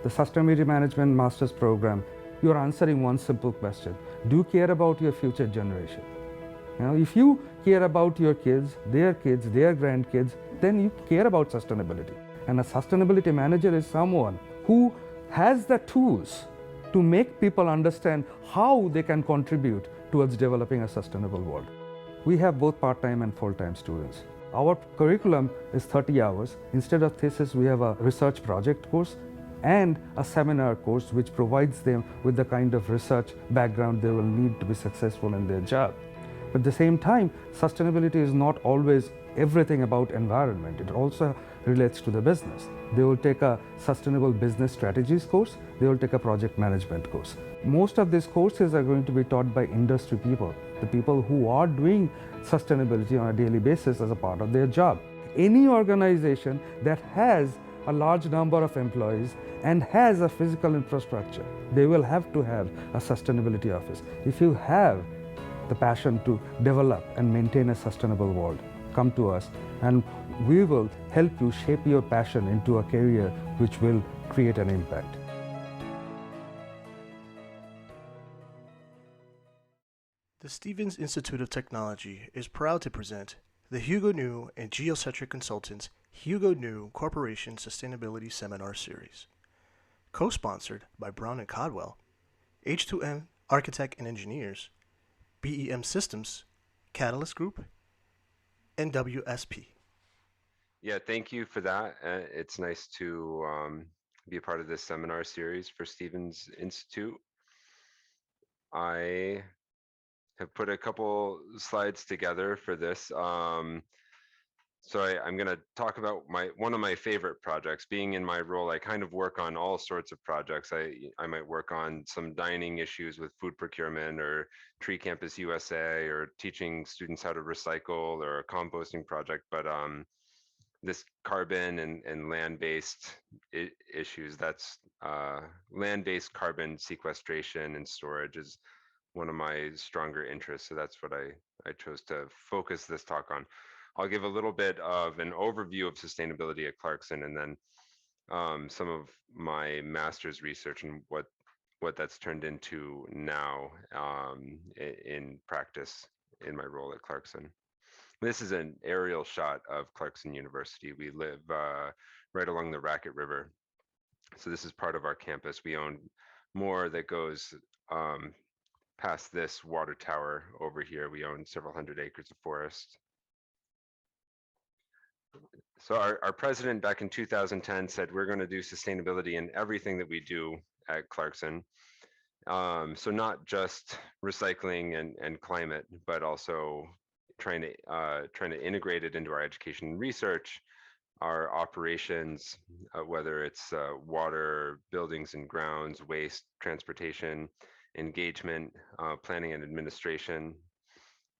the Sustainability Management Master's Program, you're answering one simple question. Do you care about your future generation? If you care about your kids, their grandkids, then you care about sustainability. And a sustainability manager is someone who has the tools to make people understand how they can contribute towards developing a sustainable world. We have both part-time and full-time students. Our curriculum is 30 hours. Instead of thesis, we have a research project course and a seminar course which provides them with the kind of research background they will need to be successful in their job. But at the same time, sustainability is not always everything about environment. It also relates to the business. They will take a sustainable business strategies course. They will take a project management course. Most of these courses are going to be taught by industry people, the people who are doing sustainability on a daily basis as a part of their job. Any organization that has a large number of employees and has a physical infrastructure, they will have to have a sustainability office. If you have the passion to develop and maintain a sustainable world, come to us and we will help you shape your passion into a career which will create an impact. The Stevens Institute of Technology is proud to present the Hugo New and Geocentric Consultants Hugo New Corporation Sustainability Seminar Series, co-sponsored by Brown and Caldwell, H2M Architect and Engineers, BEM Systems, Catalyst Group, and WSP. Yeah, thank you for that. It's nice to be a part of this seminar series for Stevens Institute. I have put a couple slides together for this. So I'm going to talk about one of my favorite projects. Being in my role, I kind of work on all sorts of projects. I might work on some dining issues with food procurement, or Tree Campus USA, or teaching students how to recycle, or a composting project. But this carbon and land-based issues, that's land-based carbon sequestration and storage is one of my stronger interests. So that's what I chose to focus this talk on. I'll give a little bit of an overview of sustainability at Clarkson, and then some of my master's research and what that's turned into now in practice in my role at Clarkson. This is an aerial shot of Clarkson University. We live right along the Racket River. So this is part of our campus. We own more that goes past this water tower over here. We own several hundred acres of forest. So our president back in 2010 said we're going to do sustainability in everything that we do at Clarkson. So not just recycling and climate, but also trying to integrate it into our education and research, our operations, whether it's water, buildings and grounds, waste, transportation, engagement, planning and administration.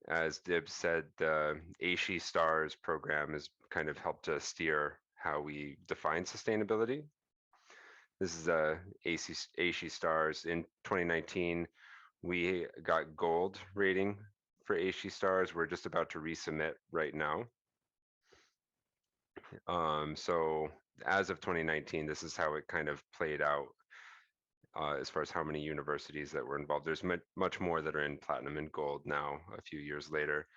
As Dib said, the ASHE STARS program has kind of helped to steer how we define sustainability. This is ASHE STARS. In 2019, we got gold rating for ASHE STARS. We're just about to resubmit right now. So as of 2019, this is how it kind of played out as far as how many universities that were involved. There's much more that are in platinum and gold now, a few years later.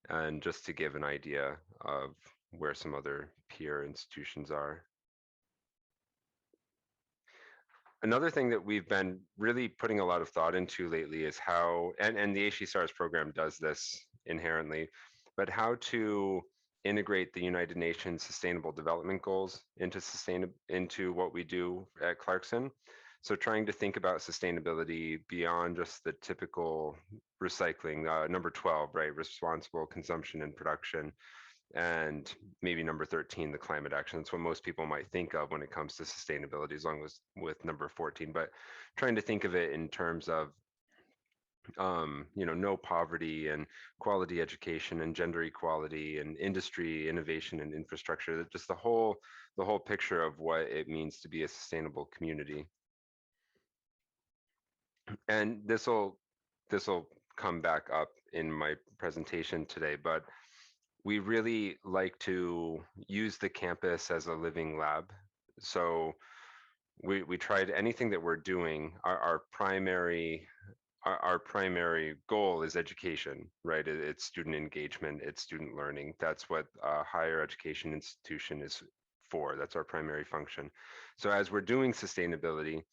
And just to give an idea of where some other peer institutions are. Another thing that we've been really putting a lot of thought into lately is how, and the ASHE STARS program does this inherently, but how to integrate the United Nations Sustainable Development Goals into what we do at Clarkson. So trying to think about sustainability beyond just the typical recycling, number 12, right, responsible consumption and production, and maybe number 13, the climate action. That's what most people might think of when it comes to sustainability, as long as with number 14, but trying to think of it in terms of no poverty and quality education and gender equality and industry, innovation and infrastructure, just the whole picture of what it means to be a sustainable community. And this will come back up in my presentation today, but we really like to use the campus as a living lab. So we tried anything that we're doing. Our primary goal is education, right? It's student engagement, it's student learning. That's what a higher education institution is for. That's our primary function. So as we're doing sustainability,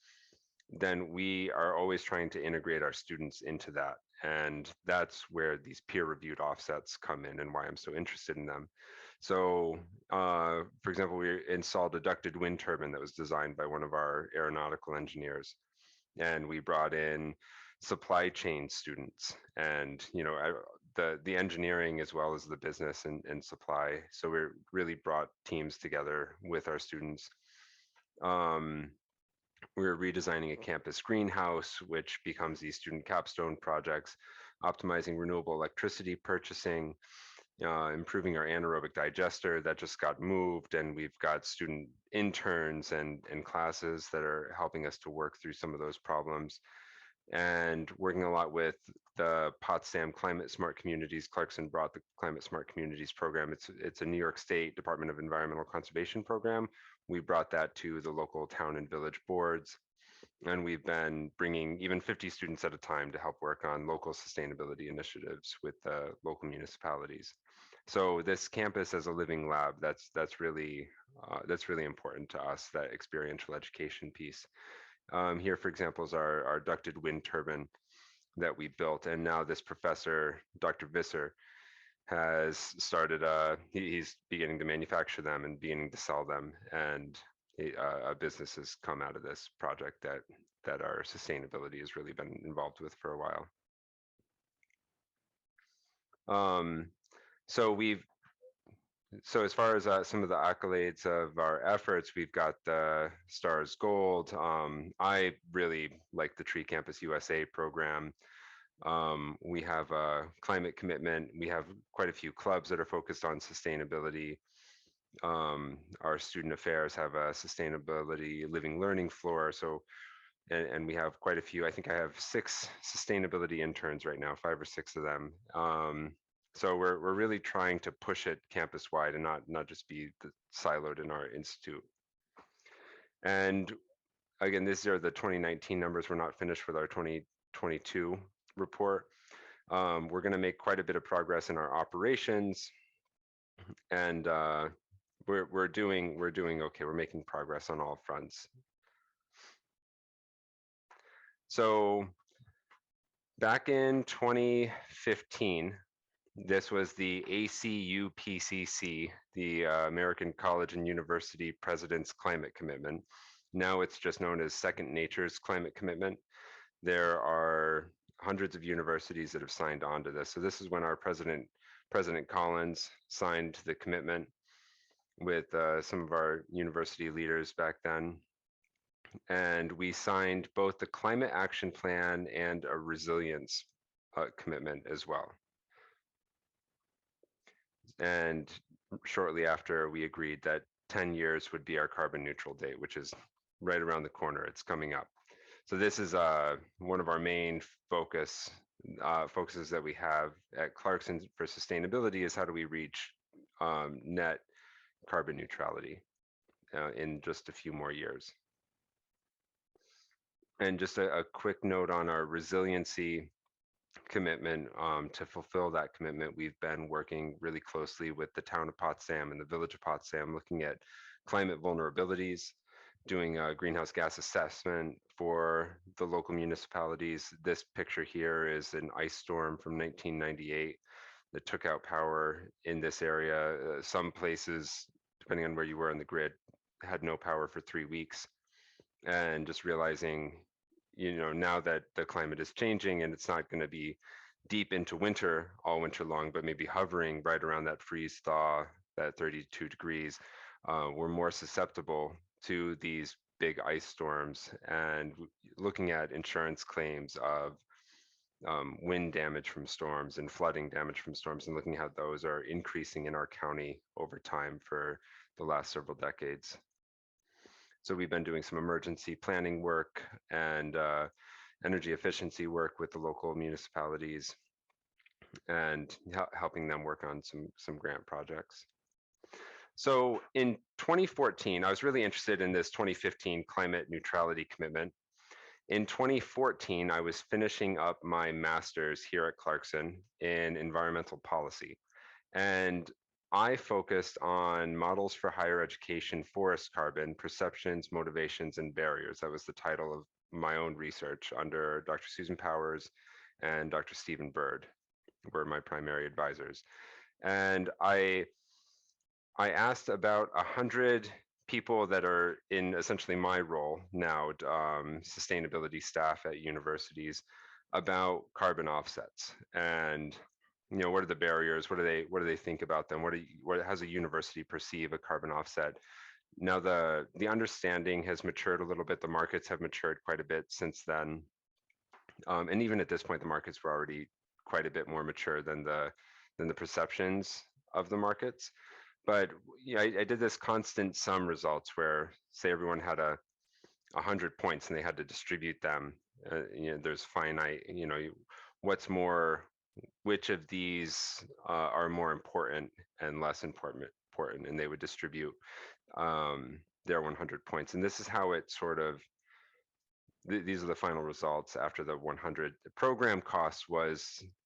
then we are always trying to integrate our students into that. And that's where these peer-reviewed offsets come in and why I'm so interested in them. So, for example, we installed a ducted wind turbine that was designed by one of our aeronautical engineers, and we brought in supply chain students, and the engineering as well as the business and supply. So we really brought teams together with our students. Um, we're redesigning a campus greenhouse, which becomes these student capstone projects, optimizing renewable electricity purchasing, improving our anaerobic digester that just got moved, and we've got student interns and classes that are helping us to work through some of those problems, and working a lot with the Potsdam Climate Smart Communities. Clarkson brought the Climate Smart Communities program. It's a New York State Department of Environmental Conservation program. We brought that to the local town and village boards, and we've been bringing even 50 students at a time to help work on local sustainability initiatives with the local municipalities. So this campus as a living lab, that's really important to us, that experiential education piece. Here, for example, is our ducted wind turbine that we built. And now this professor, Dr. Visser, has started, he's beginning to manufacture them and beginning to sell them. And a business has come out of this project that our sustainability has really been involved with for a while. Um, so we've So as far as some of the accolades of our efforts, we've got the Stars Gold. I really like the Tree Campus USA program. We have a climate commitment. We have quite a few clubs that are focused on sustainability. Our student affairs have a sustainability living learning floor. So, and we have quite a few. I think I have 6 sustainability interns right now, 5 or 6 of them. So we're really trying to push it campus wide and not just be siloed in our institute. And again, these are the 2019 numbers. We're not finished with our 2022 report. We're going to make quite a bit of progress in our operations, and we're doing okay. We're making progress on all fronts. So back in 2015, this was the ACUPCC, the American College and University President's Climate Commitment. Now it's just known as Second Nature's Climate Commitment. There are hundreds of universities that have signed on to this. So this is when our President Collins signed the commitment with some of our university leaders back then. And we signed both the Climate Action Plan and a resilience commitment as well. And shortly after, we agreed that 10 years would be our carbon neutral date, which is right around the corner. It's coming up. So this is one of our main focuses that we have at Clarkson for sustainability, is how do we reach net carbon neutrality in just a few more years. And just a quick note on our resiliency commitment. To fulfill that commitment, we've been working really closely with the town of Potsdam and the village of Potsdam, looking at climate vulnerabilities, doing a greenhouse gas assessment for the local municipalities. This picture here is an ice storm from 1998 that took out power in this area. Some places, depending on where you were on the grid, had no power for 3 weeks. And just realizing, now that the climate is changing and it's not going to be deep into winter all winter long, but maybe hovering right around that freeze thaw, that 32 degrees, we're more susceptible to these big ice storms. And looking at insurance claims of wind damage from storms and flooding damage from storms, and looking at how those are increasing in our county over time for the last several decades. So we've been doing some emergency planning work and energy efficiency work with the local municipalities, and helping them work on some grant projects. So in 2014, I was really interested in this 2015 climate neutrality commitment. In 2014, I was finishing up my master's here at Clarkson in environmental policy. And I focused on models for higher education forest carbon, perceptions, motivations, and barriers. That was the title of my own research under Dr. Susan Powers and Dr. Stephen Bird were my primary advisors. And I asked about 100 people that are in essentially my role now, sustainability staff at universities, about carbon offsets and what are the barriers? What do they think about them? How's a university perceive a carbon offset? Now the understanding has matured a little bit. The markets have matured quite a bit since then, and even at this point, the markets were already quite a bit more mature than the perceptions of the markets. But yeah, I did this constant sum results where, say, everyone had 100 points and they had to distribute them. There's finite. What's more, which of these are more important and less important, and they would distribute their 100 points. And this is how it sort of. These are the final results after the 100. The program cost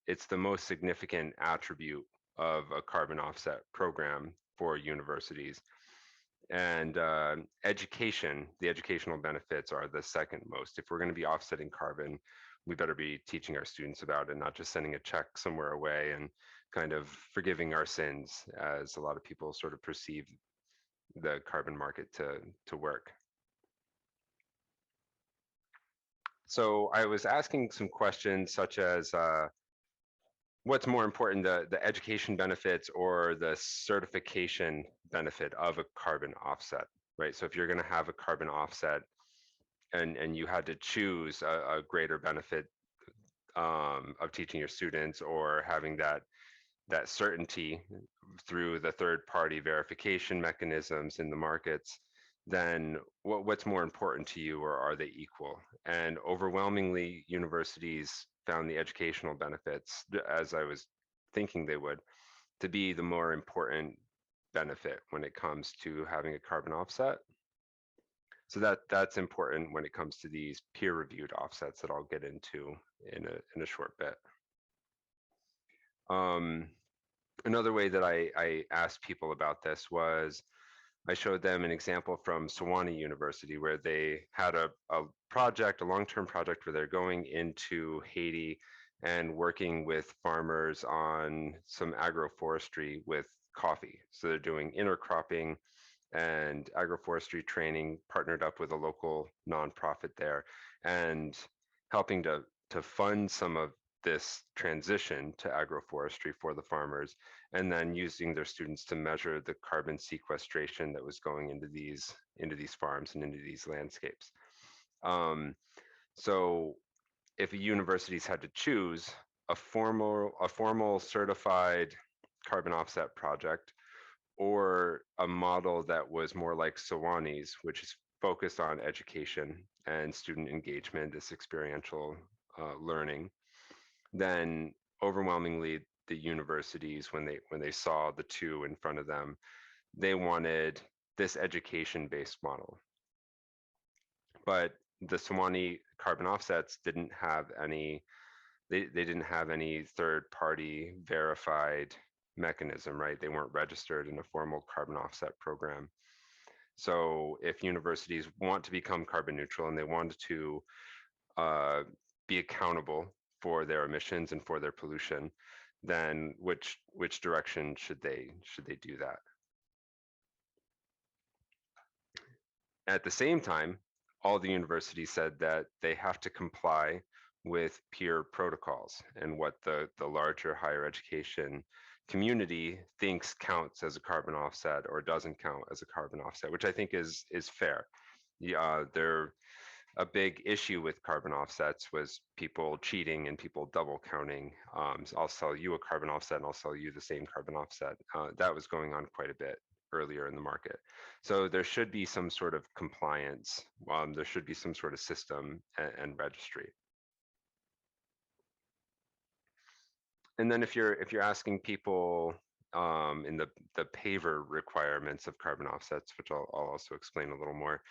it's the most significant attribute of a carbon offset program for universities. And education, the educational benefits are the second most. If we're going to be offsetting carbon, we better be teaching our students about it, not just sending a check somewhere away and kind of forgiving our sins, as a lot of people sort of perceive the carbon market to work. So I was asking some questions such as, what's more important, the education benefits or the certification benefit of a carbon offset, right? So if you're going to have a carbon offset and you had to choose a greater benefit of teaching your students or having that certainty through the third-party verification mechanisms in the markets, then what's more important to you, or are they equal? And overwhelmingly, universities found the educational benefits, as I was thinking they would, to be the more important benefit when it comes to having a carbon offset. So that's important when it comes to these peer-reviewed offsets that I'll get into in a short bit. Another way that I asked people about this was I showed them an example from Sewanee University where they had a project, a long-term project where they're going into Haiti and working with farmers on some agroforestry with coffee. So they're doing intercropping and agroforestry training, partnered up with a local nonprofit there, and helping to fund some of this transition to agroforestry for the farmers, and then using their students to measure the carbon sequestration that was going into these farms and into these landscapes. So if a universities had to choose a formal certified carbon offset project or a model that was more like Sewanee's, which is focused on education and student engagement, this experiential learning, then overwhelmingly the universities, when they saw the two in front of them, they wanted this education-based model. But the Sewanee carbon offsets didn't have any, they didn't have any third-party verified mechanism, right? They weren't registered in a formal carbon offset program. So if universities want to become carbon neutral and they want to be accountable for their emissions and for their pollution, then which direction should they do that? At the same time, all the universities said that they have to comply with peer protocols and what the larger higher education community thinks counts as a carbon offset or doesn't count as a carbon offset, which I think is fair. Yeah, a big issue with carbon offsets was people cheating and people double counting. So I'll sell you a carbon offset and I'll sell you the same carbon offset. That was going on quite a bit earlier in the market. So there should be some sort of compliance. There should be some sort of system and registry. And then if you're asking people in the paver requirements of carbon offsets, which I'll also explain a little more.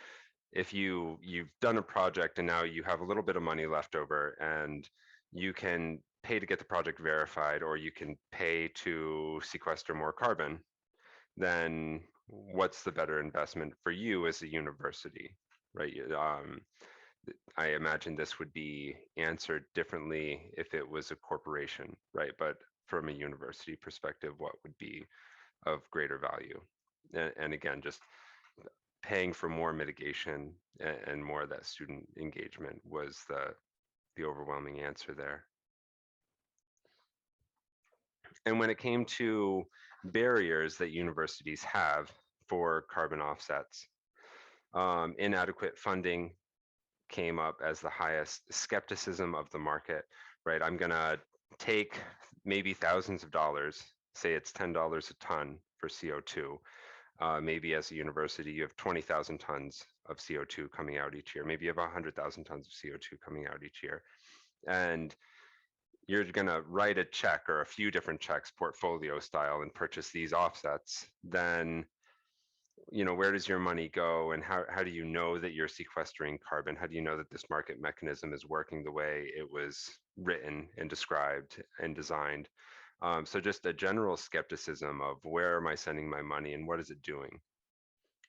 If you've done a project and now you have a little bit of money left over, and you can pay to get the project verified, or you can pay to sequester more carbon, then what's the better investment for you as a university, right? I imagine this would be answered differently if it was a corporation, right? But from a university perspective, what would be of greater value? And again, just paying for more mitigation and more of that student engagement was the overwhelming answer there. And when it came to barriers that universities have for carbon offsets, inadequate funding came up as the highest, skepticism of the market, right? I'm gonna take maybe thousands of dollars, say it's $10 a ton for CO2. Maybe as a university, you have 20,000 tons of CO2 coming out each year. Maybe you have 100,000 tons of CO2 coming out each year. And you're gonna write a check or a few different checks, portfolio style, and purchase these offsets. Then where does your money go, and how do you know that you're sequestering carbon? How do you know that this market mechanism is working the way it was written and described and designed? So just a general skepticism of where am I sending my money and what is it doing?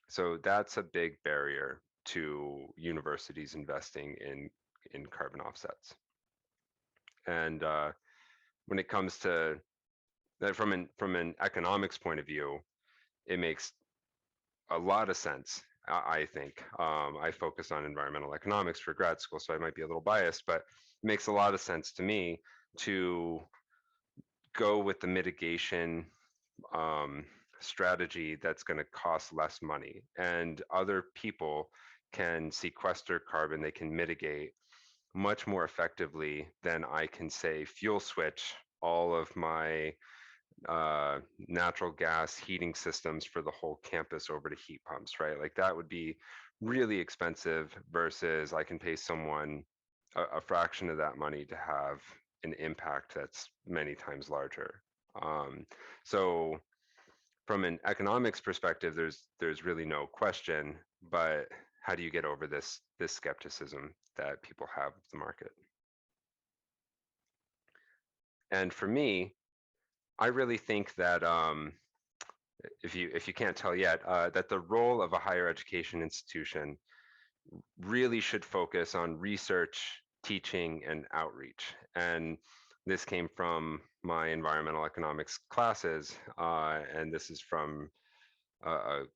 So that's a big barrier to universities investing in carbon offsets. And when it comes to that, from an economics point of view, it makes a lot of sense. I think I focus on environmental economics for grad school, so I might be a little biased, but it makes a lot of sense to me to go with the mitigation strategy that's going to cost less money, and other people can sequester carbon, they can mitigate much more effectively than I can, say, fuel switch all of my natural gas heating systems for the whole campus over to heat pumps, right? Like that would be really expensive, versus I can pay someone a fraction of that money to have an impact that's many times larger. So from an economics perspective, there's really no question, but how do you get over this skepticism that people have of the market? And for me, I really think that if you can't tell yet, that the role of a higher education institution really should focus on research, teaching, and outreach. And this came from my environmental economics classes, and this is from a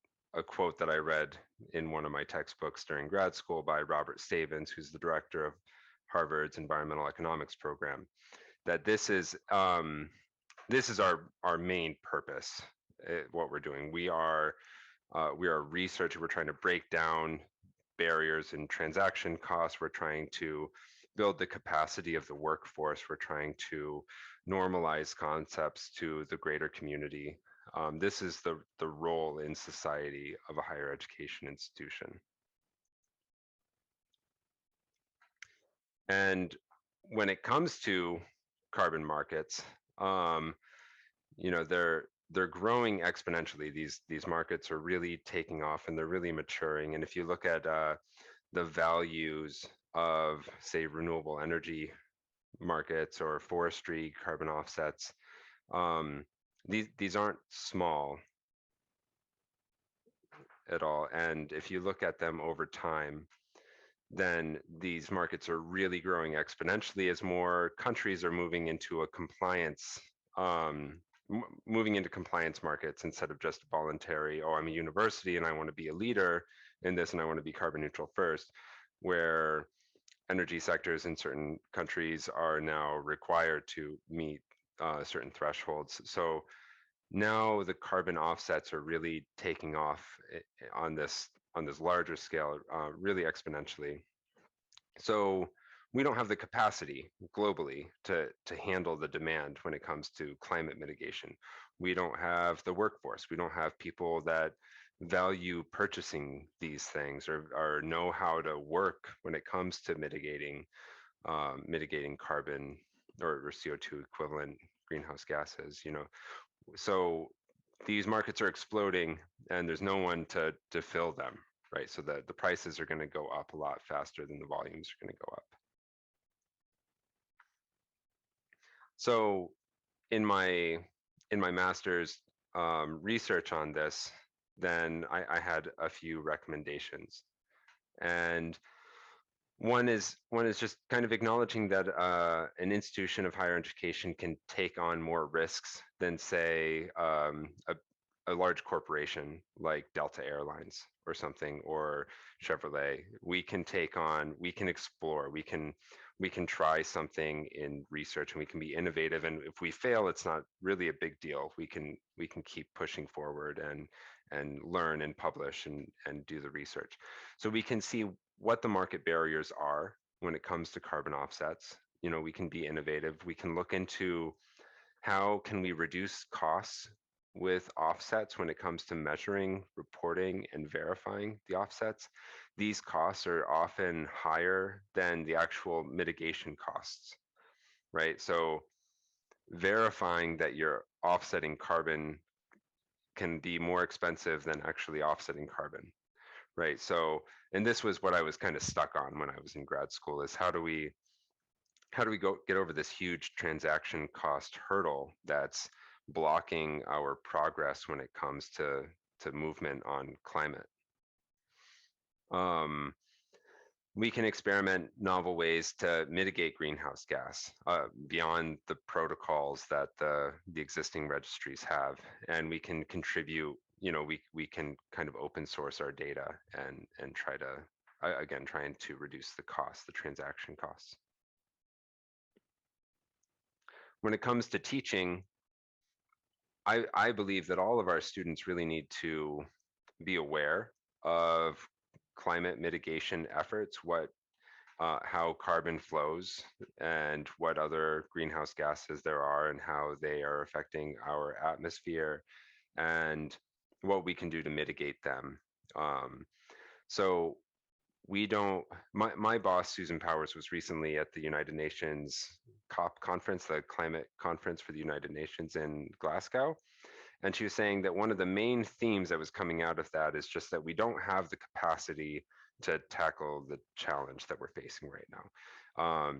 quote that I read in one of my textbooks during grad school by Robert Stavins, who's the director of Harvard's environmental economics program. That this is our main purpose. What we're doing, we are research. We're trying to break down barriers and transaction costs. We're trying to build the capacity of the workforce. We're trying to normalize concepts to the greater community. This is the role in society of a higher education institution. And when it comes to carbon markets, they're growing exponentially. These markets are really taking off, and they're really maturing. And if you look at the values of, say, renewable energy markets or forestry carbon offsets, these aren't small at all. And if you look at them over time, then these markets are really growing exponentially as more countries are moving into a compliance, moving into compliance markets instead of just voluntary, oh, I'm a university and I want to be a leader in this and I want to be carbon neutral first, where energy sectors in certain countries are now required to meet certain thresholds. So now the carbon offsets are really taking off on this larger scale, really exponentially. So we don't have the capacity globally to handle the demand when it comes to climate mitigation. We don't have the workforce. We don't have people that value purchasing these things, or know how to work when it comes to mitigating carbon or CO2 equivalent greenhouse gases. So these markets are exploding and there's no one to fill them, right? So the prices are going to go up a lot faster than the volumes are going to go up. So in my master's research on this, then I had a few recommendations. And one is just kind of acknowledging that an institution of higher education can take on more risks than, say, a large corporation like Delta Airlines or something, or Chevrolet. We can take on, we can explore, we can try something in research, and we can be innovative. And if we fail, it's not really a big deal. We can keep pushing forward and learn and publish and do the research. So we can see what the market barriers are when it comes to carbon offsets. You know, we can be innovative. We can look into how can we reduce costs with offsets when it comes to measuring, reporting, and verifying the offsets. These costs are often higher than the actual mitigation costs, right? So verifying that you're offsetting carbon can be more expensive than actually offsetting carbon, right? So, and this was what I was kind of stuck on when I was in grad school, is how do we go get over this huge transaction cost hurdle that's blocking our progress when it comes to movement on climate. We can experiment novel ways to mitigate greenhouse gas beyond the protocols that the existing registries have, and we can contribute. You know, we can kind of open source our data and try to again trying to reduce the costs, the transaction costs. When it comes to teaching, I believe that all of our students really need to be aware of climate mitigation efforts, how carbon flows and what other greenhouse gases there are and how they are affecting our atmosphere and what we can do to mitigate them. So we don't, my boss, Susan Powers, was recently at the United Nations COP conference, the climate conference for the United Nations in Glasgow. And she was saying that one of the main themes that was coming out of that is just that we don't have the capacity to tackle the challenge that we're facing right now.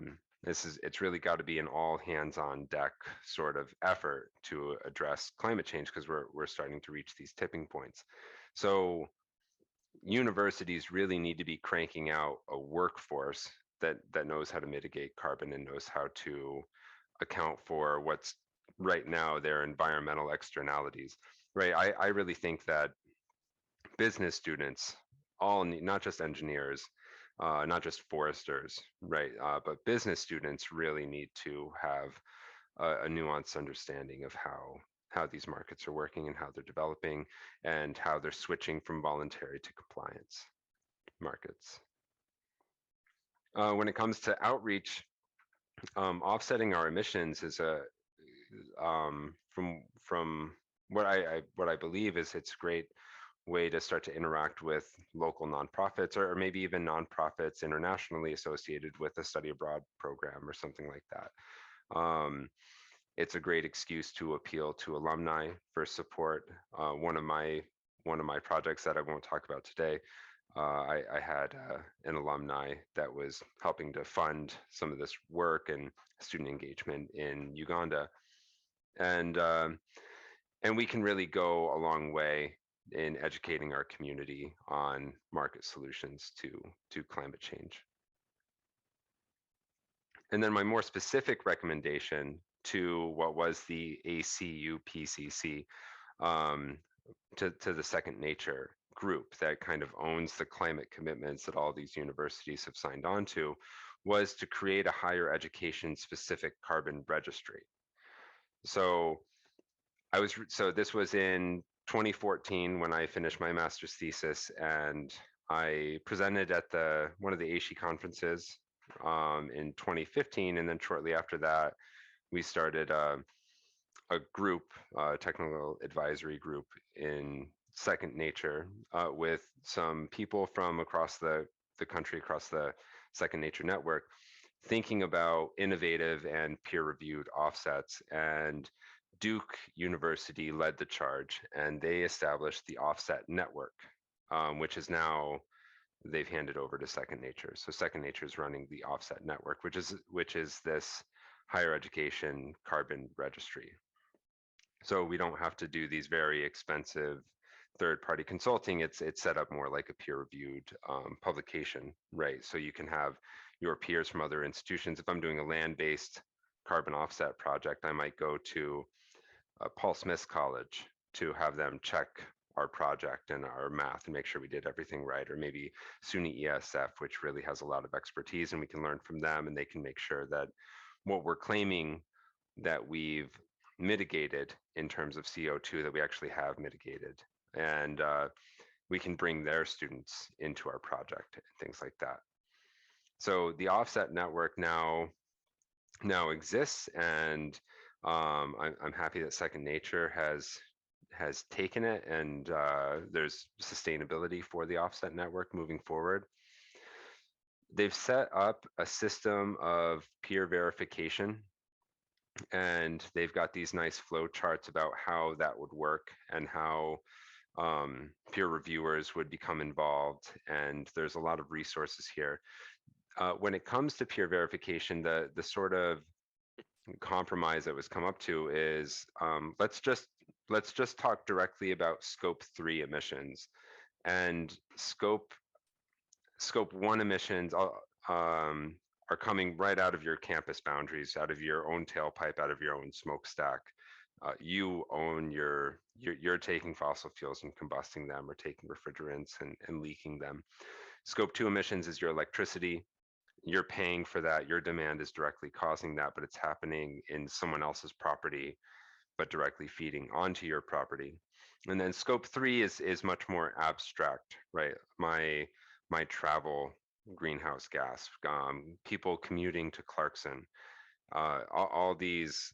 It's really got to be an all hands on deck sort of effort to address climate change, because we're starting to reach these tipping points. So universities really need to be cranking out a workforce that knows how to mitigate carbon and knows how to account for what's right now their environmental externalities, right? I really think that business students, all need, not just engineers, not just foresters, right? But business students really need to have a nuanced understanding of how these markets are working and how they're developing and how they're switching from voluntary to compliance markets. When it comes to outreach, offsetting our emissions is from what I believe is it's a great way to start to interact with local nonprofits or maybe even nonprofits internationally associated with a study abroad program or something like that. It's a great excuse to appeal to alumni for support. One of my projects that I won't talk about today, I had an alumni that was helping to fund some of this work and student engagement in Uganda, and we can really go a long way in educating our community on market solutions to climate change. And then my more specific recommendation to what was the ACU PCC, to the Second Nature group that kind of owns the climate commitments that all these universities have signed on to, was to create a higher education specific carbon registry. So this was in 2014 when I finished my master's thesis, and I presented at one of the ASHE conferences in 2015, and then shortly after that, we started a group, a technical advisory group in Second Nature, with some people from across the country, across the Second Nature network, thinking about innovative and peer-reviewed offsets and Duke University led the charge, and they established the offset network, which is now they've handed over to Second Nature. So Second Nature is running the offset network, which is this higher education carbon registry. So we don't have to do these very expensive third-party consulting. It's set up more like a peer-reviewed publication, right? So you can have your peers from other institutions. If I'm doing a land-based carbon offset project, I might go to Paul Smith's college to have them check our project and our math and make sure we did everything right, or maybe SUNY ESF, which really has a lot of expertise, and we can learn from them, and they can make sure that what we're claiming that we've mitigated in terms of CO2 that we actually have mitigated. And we can bring their students into our project and things like that. So the offset network now exists, and I'm happy that Second Nature has taken it, and there's sustainability for the offset network moving forward. They've set up a system of peer verification, and they've got these nice flow charts about how that would work and how peer reviewers would become involved, and there's a lot of resources here. When it comes to peer verification, the sort of compromise that was come up to is let's just talk directly about scope 3 emissions, and scope 1 emissions are coming right out of your campus boundaries, out of your own tailpipe, out of your own smokestack. You own you're taking fossil fuels and combusting them, or taking refrigerants and leaking them. Scope 2 emissions is your electricity. You're paying for that. Your demand is directly causing that, but it's happening in someone else's property, but directly feeding onto your property. And then scope 3 is much more abstract, right? My travel greenhouse gas, people commuting to Clarkson, all these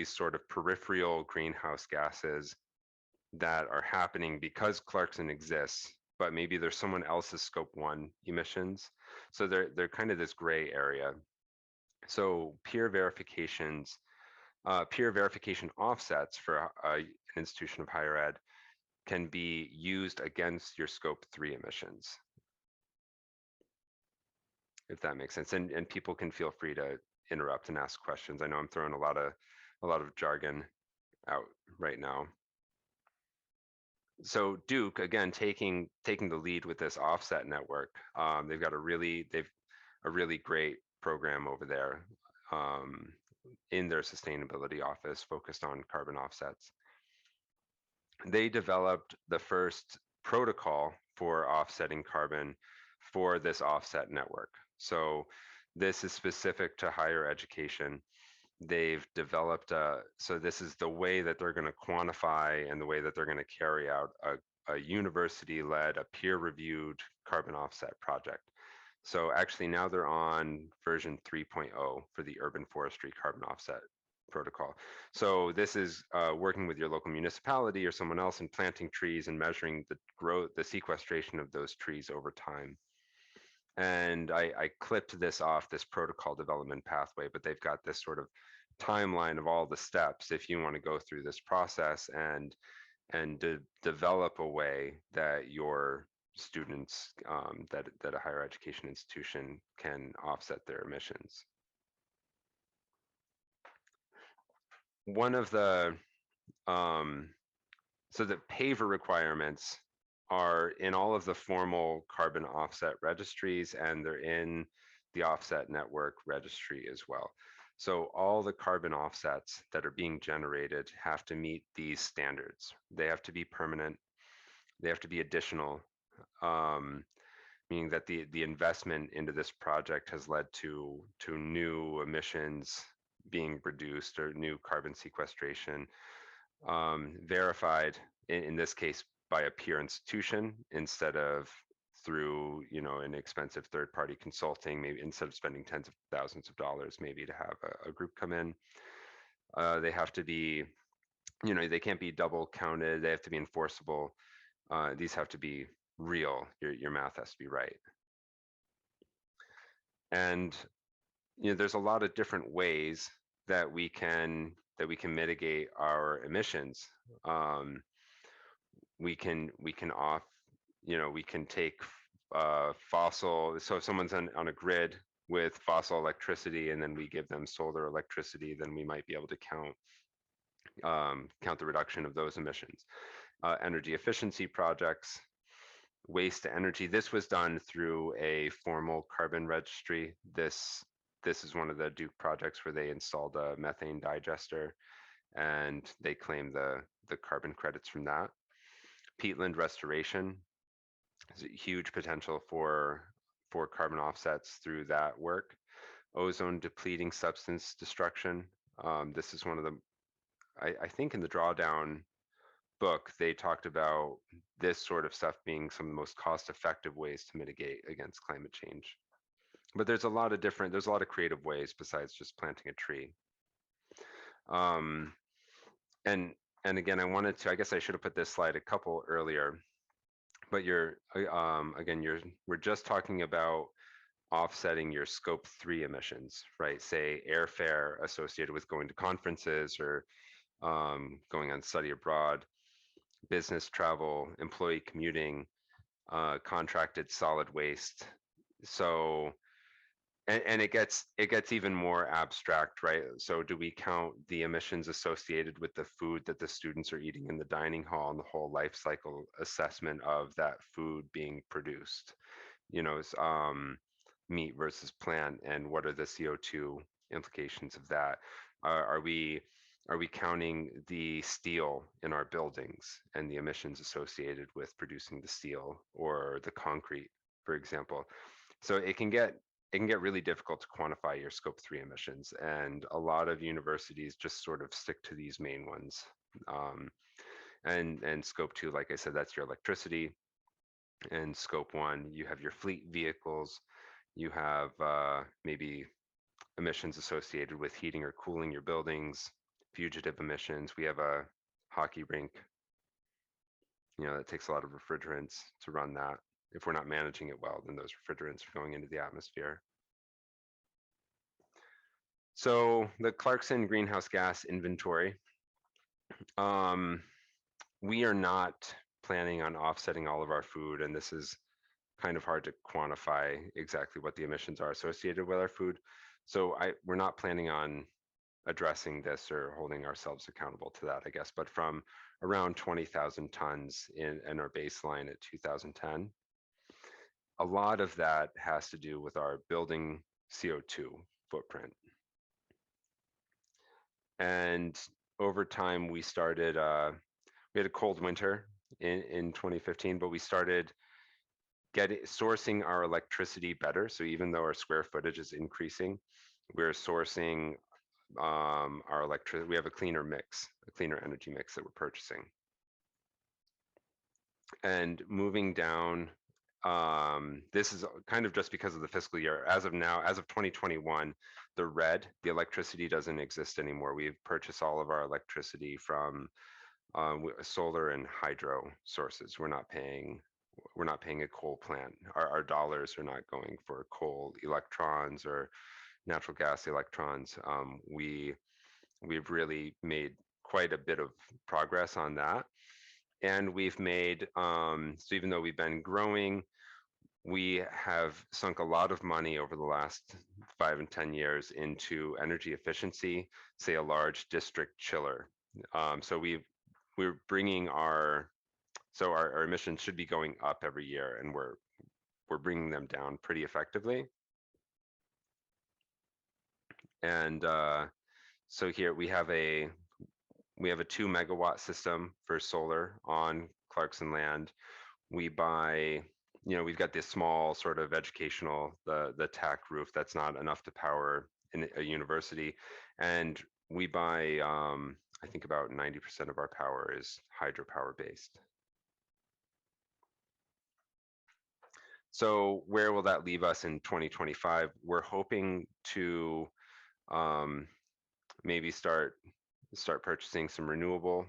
sort of peripheral greenhouse gases that are happening because Clarkson exists, but maybe there's someone else's scope 1 emissions. So they're kind of this gray area. So peer verification offsets for an institution of higher ed can be used against your scope 3 emissions, if that makes sense. And people can feel free to interrupt and ask questions. I know I'm throwing a lot of jargon out right now. So Duke, again, taking the lead with this offset network. They've got a really great program over there in their sustainability office focused on carbon offsets. They developed the first protocol for offsetting carbon for this offset network. So this is specific to higher education. They've developed so this is the way that they're going to quantify and the way that they're going to carry out a university-led, a peer-reviewed carbon offset project. So actually now they're on version 3.0 for the urban forestry carbon offset protocol. So this is working with your local municipality or someone else and planting trees and measuring the growth, the sequestration of those trees over time. And I clipped this off this protocol development pathway, but they've got this sort of timeline of all the steps if you want to go through this process and develop a way that your students that a higher education institution can offset their emissions. One of the so the paver requirements are in all of the formal carbon offset registries, and they're in the offset network registry as well. So all the carbon offsets that are being generated have to meet these standards. They have to be permanent. They have to be additional, meaning that the investment into this project has led to new emissions being reduced or new carbon sequestration, verified in this case by a peer institution instead of through an expensive third-party consulting. Maybe instead of spending tens of thousands of dollars, maybe to have a group come in. They have to be, they can't be double counted. They have to be enforceable. These have to be real. Your math has to be right. And there's a lot of different ways that we can mitigate our emissions. We can off, we can take fossil. So if someone's on a grid with fossil electricity, and then we give them solar electricity, then we might be able to count the reduction of those emissions. Energy efficiency projects, waste to energy. This was done through a formal carbon registry. This is one of the Duke projects where they installed a methane digester, and they claim the carbon credits from that. Peatland restoration is a huge potential for carbon offsets through that work. Ozone depleting substance destruction. This is one of the, I think in the drawdown book, they talked about this sort of stuff being some of the most cost-effective ways to mitigate against climate change. But there's a lot of creative ways besides just planting a tree. And again, I guess I should have put this slide a couple earlier, but we're just talking about offsetting your scope 3 emissions, right? Say airfare associated with going to conferences or going on study abroad, business travel, employee commuting, contracted solid waste. So, and it gets even more abstract, right? So do we count the emissions associated with the food that the students are eating in the dining hall and the whole life cycle assessment of that food being produced? Meat versus plant, and what are the CO2 implications of that? Are we counting the steel in our buildings and the emissions associated with producing the steel, or the concrete, for example? So it can get really difficult to quantify your scope 3 emissions, and a lot of universities just sort of stick to these main ones. And scope 2, like I said, that's your electricity. And scope 1, you have your fleet vehicles, you have maybe emissions associated with heating or cooling your buildings, fugitive emissions. We have a hockey rink, that takes a lot of refrigerants to run that. If we're not managing it well, then those refrigerants are going into the atmosphere. So the Clarkson greenhouse gas inventory, we are not planning on offsetting all of our food, and this is kind of hard to quantify exactly what the emissions are associated with our food. So we're not planning on addressing this or holding ourselves accountable to that, I guess. But from around 20,000 tons in our baseline at 2010, a lot of that has to do with our building CO2 footprint. And over time, we started, we had a cold winter in 2015, but we started sourcing our electricity better. So even though our square footage is increasing, we're sourcing our electricity. We have a cleaner energy mix that we're purchasing. And moving down, this is kind of just because of the fiscal year. As of now, as of 2021, the electricity doesn't exist anymore. We've purchased all of our electricity from solar and hydro sources. We're not paying a coal plant. Our dollars are not going for coal electrons or natural gas electrons. We've really made quite a bit of progress on that. And we've made, so even though we've been growing, we have sunk a lot of money over the last 5 and 10 years into energy efficiency, say a large district chiller. So we're bringing our emissions should be going up every year, and we're bringing them down pretty effectively. And so here we have a 2 megawatt system for solar on Clarkson land. We buy, we've got this small sort of educational, the TAC roof that's not enough to power a university. And we buy, I think about 90% of our power is hydropower based. So where will that leave us in 2025? We're hoping to maybe start purchasing some renewable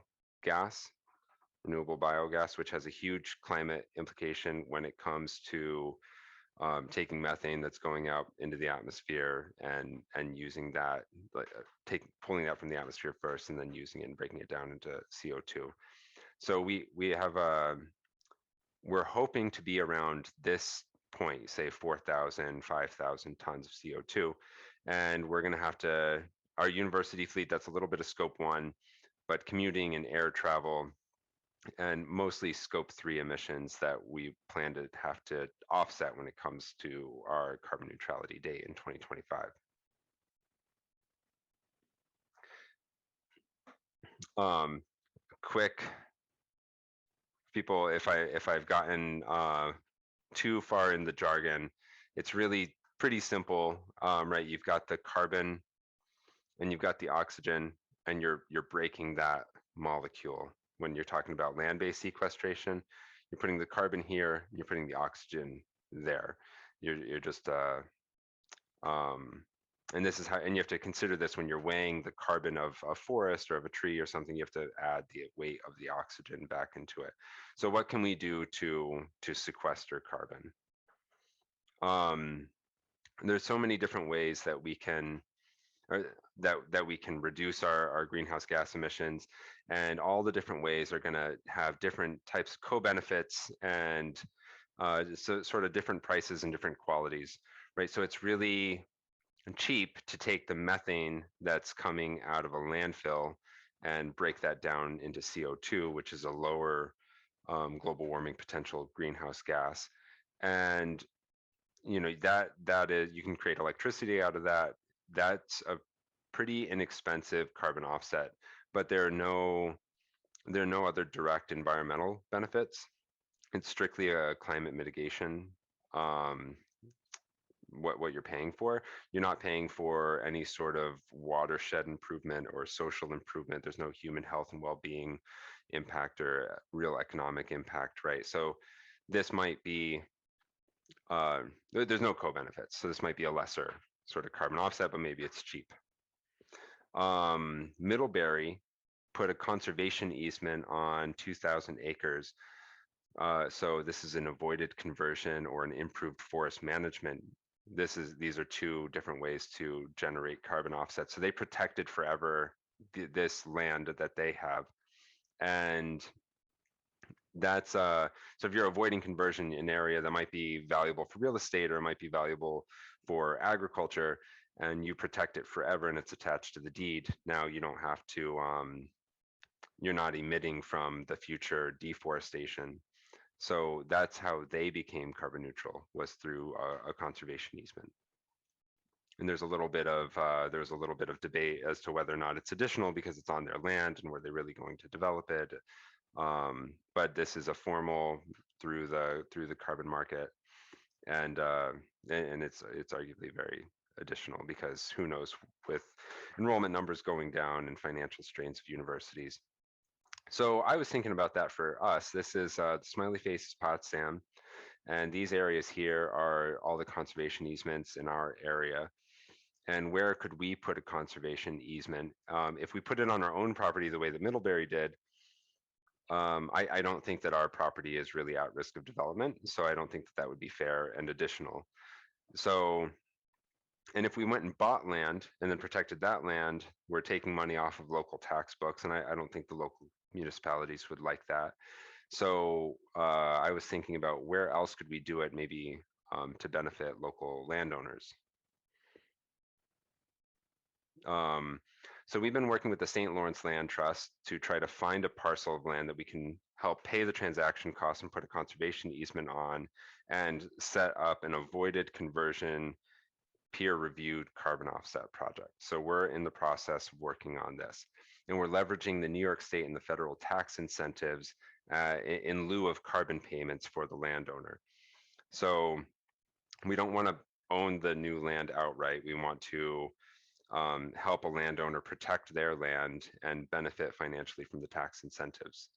biogas, which has a huge climate implication when it comes to taking methane that's going out into the atmosphere and using that, like pulling that from the atmosphere first, and then using it and breaking it down into CO2. So we have we're hoping to be around this point, say 4,000, 5,000 tons of CO2, and we're going to have to, our university fleet, that's a little bit of scope 1, but commuting and air travel and mostly scope 3 emissions that we plan to have to offset when it comes to our carbon neutrality date in 2025. Quick, people, if I've gotten too far in the jargon, it's really pretty simple, right? You've got the carbon and you've got the oxygen, and you're breaking that molecule. When you're talking about land-based sequestration, you're putting the carbon here, you're putting the oxygen there. You're just and this is how, and you have to consider this when you're weighing the carbon of a forest or of a tree or something. You have to add the weight of the oxygen back into it. So what can we do to sequester carbon? There's so many different ways that we can, or that we can reduce our greenhouse gas emissions, and all the different ways are going to have different types of co-benefits and so sort of different prices and different qualities, right? So it's really cheap to take the methane that's coming out of a landfill and break that down into CO2, which is a lower global warming potential greenhouse gas. And you know, that is, you can create electricity out of that. That's a pretty inexpensive carbon offset, but there are no other direct environmental benefits. It's strictly a climate mitigation. Um, what you're paying for. You're not paying for any sort of watershed improvement or social improvement. There's no human health and well-being impact or real economic impact, right? So this might be, there's no co-benefits. So this might be a lesser sort of carbon offset, but maybe it's cheap. Middlebury put a conservation easement on 2,000 acres. So this is an avoided conversion or an improved forest management. These are two different ways to generate carbon offsets. So they protected forever this land that they have. And that's so if you're avoiding conversion in an area that might be valuable for real estate or it might be valuable for agriculture, and you protect it forever and it's attached to the deed, now you don't have to, you're not emitting from the future deforestation. So that's how they became carbon neutral, was through a conservation easement. And there's a little bit of debate as to whether or not it's additional because it's on their land and were they really going to develop it. But this is a formal through the carbon market, and it's arguably very additional because who knows, with enrollment numbers going down and financial strains of universities. So I was thinking about that for us. This is the Smiley Faces Potsdam, and these areas here are all the conservation easements in our area. And where could we put a conservation easement? If we put it on our own property the way that Middlebury did, I don't think that our property is really at risk of development. So I don't think that that would be fair and additional. So, and if we went and bought land and then protected that land, we're taking money off of local tax books. And I don't think the local municipalities would like that. So I was thinking about where else could we do it, maybe to benefit local landowners. So we've been working with the St. Lawrence Land Trust to try to find a parcel of land that we can help pay the transaction costs and put a conservation easement on and set up an avoided conversion peer-reviewed carbon offset project. So we're in the process of working on this. And we're leveraging the New York State and the federal tax incentives in lieu of carbon payments for the landowner. So we don't want to own the new land outright. We want to help a landowner protect their land and benefit financially from the tax incentives.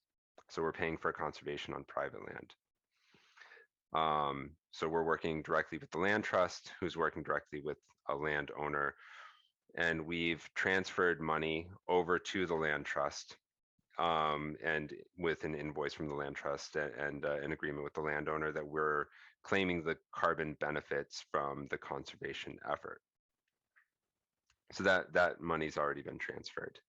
So we're paying for conservation on private land. So we're working directly with the land trust, who's working directly with a landowner, and we've transferred money over to the land trust, and with an invoice from the land trust and an agreement with the landowner that we're claiming the carbon benefits from the conservation effort. So that money's already been transferred.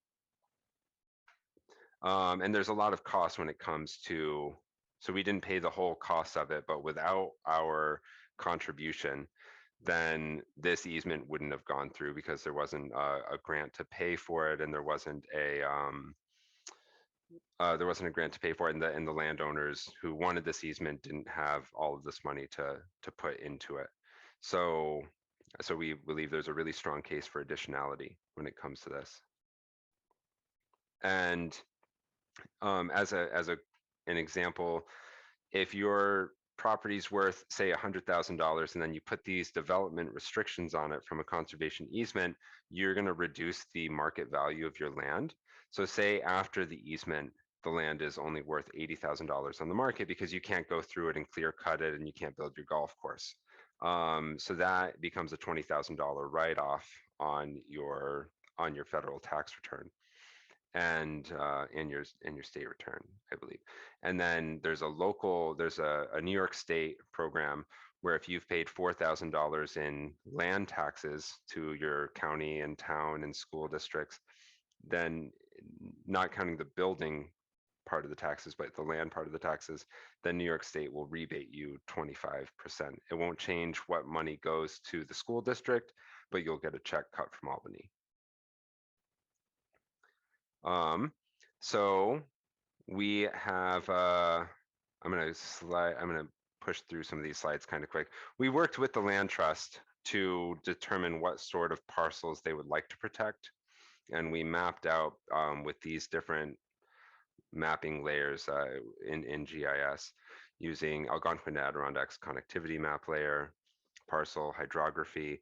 And there's a lot of cost when it comes to, so we didn't pay the whole cost of it, but without our contribution, then this easement wouldn't have gone through because there wasn't a grant to pay for it, and there wasn't a grant to pay for it, and the landowners who wanted this easement didn't have all of this money to put into it. So we believe there's a really strong case for additionality when it comes to this. And as an example, if your property's worth, say, $100,000, and then you put these development restrictions on it from a conservation easement, you're going to reduce the market value of your land. So say after the easement, the land is only worth $80,000 on the market because you can't go through it and clear cut it, and you can't build your golf course. So that becomes a $20,000 write-off on your federal tax return and in your state return, I believe. And then there's a New York State program where if you've paid $4,000 in land taxes to your county and town and school districts, then not counting the building part of the taxes, but the land part of the taxes, then New York State will rebate you 25%. It won't change what money goes to the school district, but you'll get a check cut from Albany. So we have, I'm gonna push through some of these slides kind of quick. We worked with the land trust to determine what sort of parcels they would like to protect. And we mapped out with these different mapping layers in GIS using Algonquin Adirondacks connectivity map layer, parcel hydrography,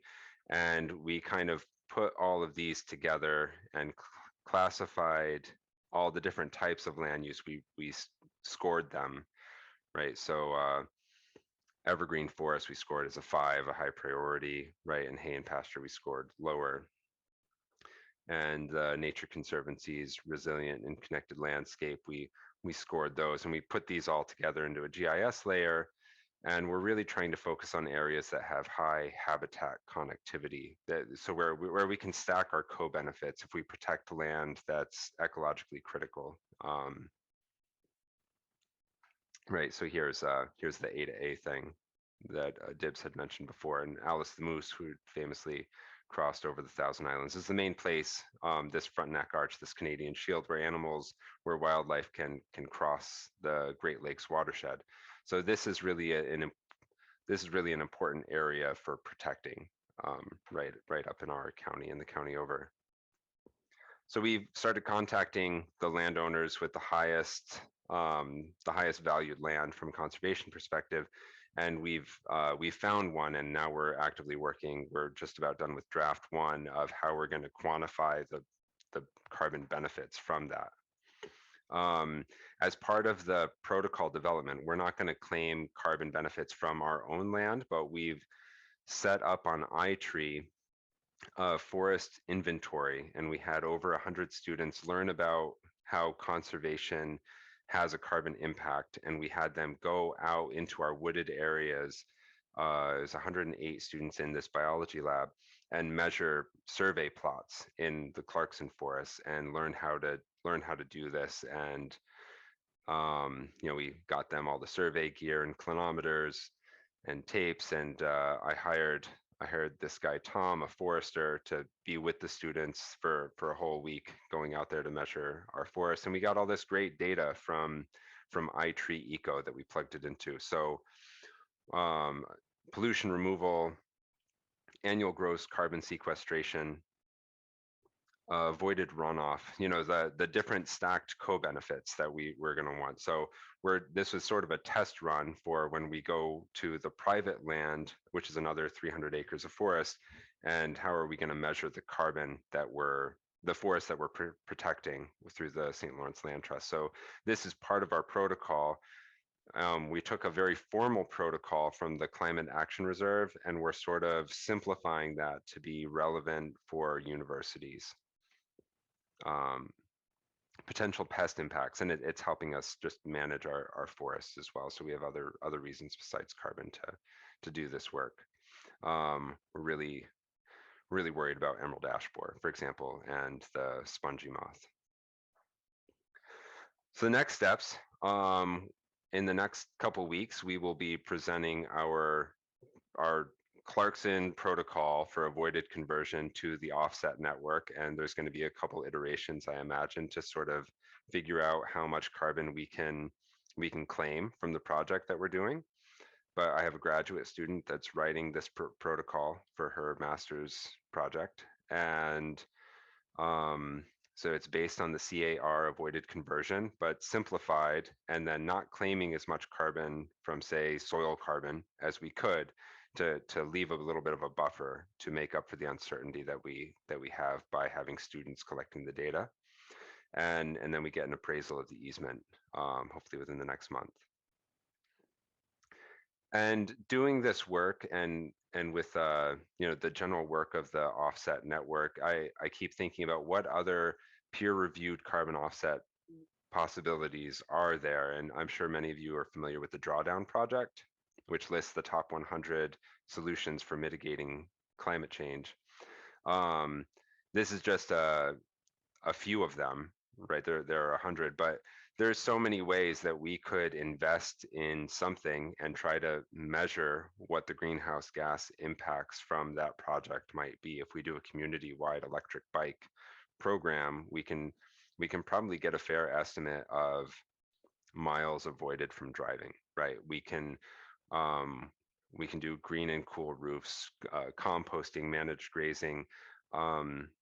and we kind of put all of these together and classified all the different types of land use. We scored them, right? So evergreen forest we scored as a 5, a high priority, right? And hay and pasture we scored lower. And nature conservancies, resilient and connected landscape, we scored those, and we put these all together into a GIS layer. And we're really trying to focus on areas that have high habitat connectivity. So where we can stack our co-benefits if we protect land that's ecologically critical. Right, so here's the A to A thing that Dibbs had mentioned before, and Alice the Moose, who famously crossed over the Thousand Islands, is the main place, this Frontenac Arch, this Canadian Shield, where wildlife can cross the Great Lakes watershed. So this is really an important area for protecting, right up in our county and the county over. So we've started contacting the landowners with the highest valued land from a conservation perspective, and we've found one, and now we're actively working. We're just about done with draft 1 of how we're going to quantify the carbon benefits from that. As part of the protocol development, we're not going to claim carbon benefits from our own land, but we've set up on iTree a forest inventory, and we had over 100 students learn about how conservation has a carbon impact, and we had them go out into our wooded areas. There's 108 students in this biology lab, and measure survey plots in the Clarkson forest and learn how to do this. And we got them all the survey gear and clinometers and tapes, and I hired this guy Tom, a forester, to be with the students for a whole week, going out there to measure our forest. And we got all this great data from iTree Eco that we plugged it into. So pollution removal, annual gross carbon sequestration, avoided runoff, the different stacked co-benefits that we're going to want. So this was sort of a test run for when we go to the private land, which is another 300 acres of forest, and how are we going to measure the carbon that the forest that we're protecting through the St. Lawrence Land Trust. So this is part of our protocol. We took a very formal protocol from the Climate Action Reserve, and we're sort of simplifying that to be relevant for universities. potential pest impacts, and it's helping us just manage our forests as well. So we have other reasons besides carbon to do this work. We're really worried about emerald ash borer, for example, and the spongy moth. So the next steps, in the next couple weeks, we will be presenting our Clarkson protocol for avoided conversion to the offset network, and there's going to be a couple iterations, I imagine, to sort of figure out how much carbon we can claim from the project that we're doing. But I have a graduate student that's writing this protocol for her master's project, and so it's based on the CAR avoided conversion, but simplified, and then not claiming as much carbon from, say, soil carbon as we could, to leave a little bit of a buffer to make up for the uncertainty that we have by having students collecting the data. And then we get an appraisal of the easement, hopefully within the next month. And doing this work, and with the general work of the offset network, I keep thinking about what other peer-reviewed carbon offset possibilities are there. And I'm sure many of you are familiar with the Drawdown project, which lists the top 100 solutions for mitigating climate change. This is just a few of them, right? There are 100, but there's so many ways that we could invest in something and try to measure what the greenhouse gas impacts from that project might be. If we do a community-wide electric bike program, we can probably get a fair estimate of miles avoided from driving, right? We can do green and cool roofs, composting, managed grazing,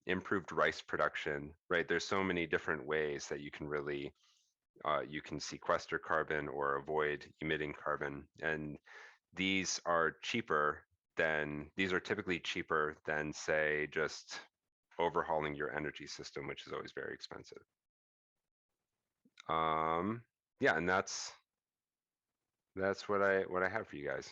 improved rice production, right? There's so many different ways that you can really you can sequester carbon or avoid emitting carbon, and these are typically cheaper than, say, just overhauling your energy system, which is always very expensive. Yeah, and that's what I have for you guys.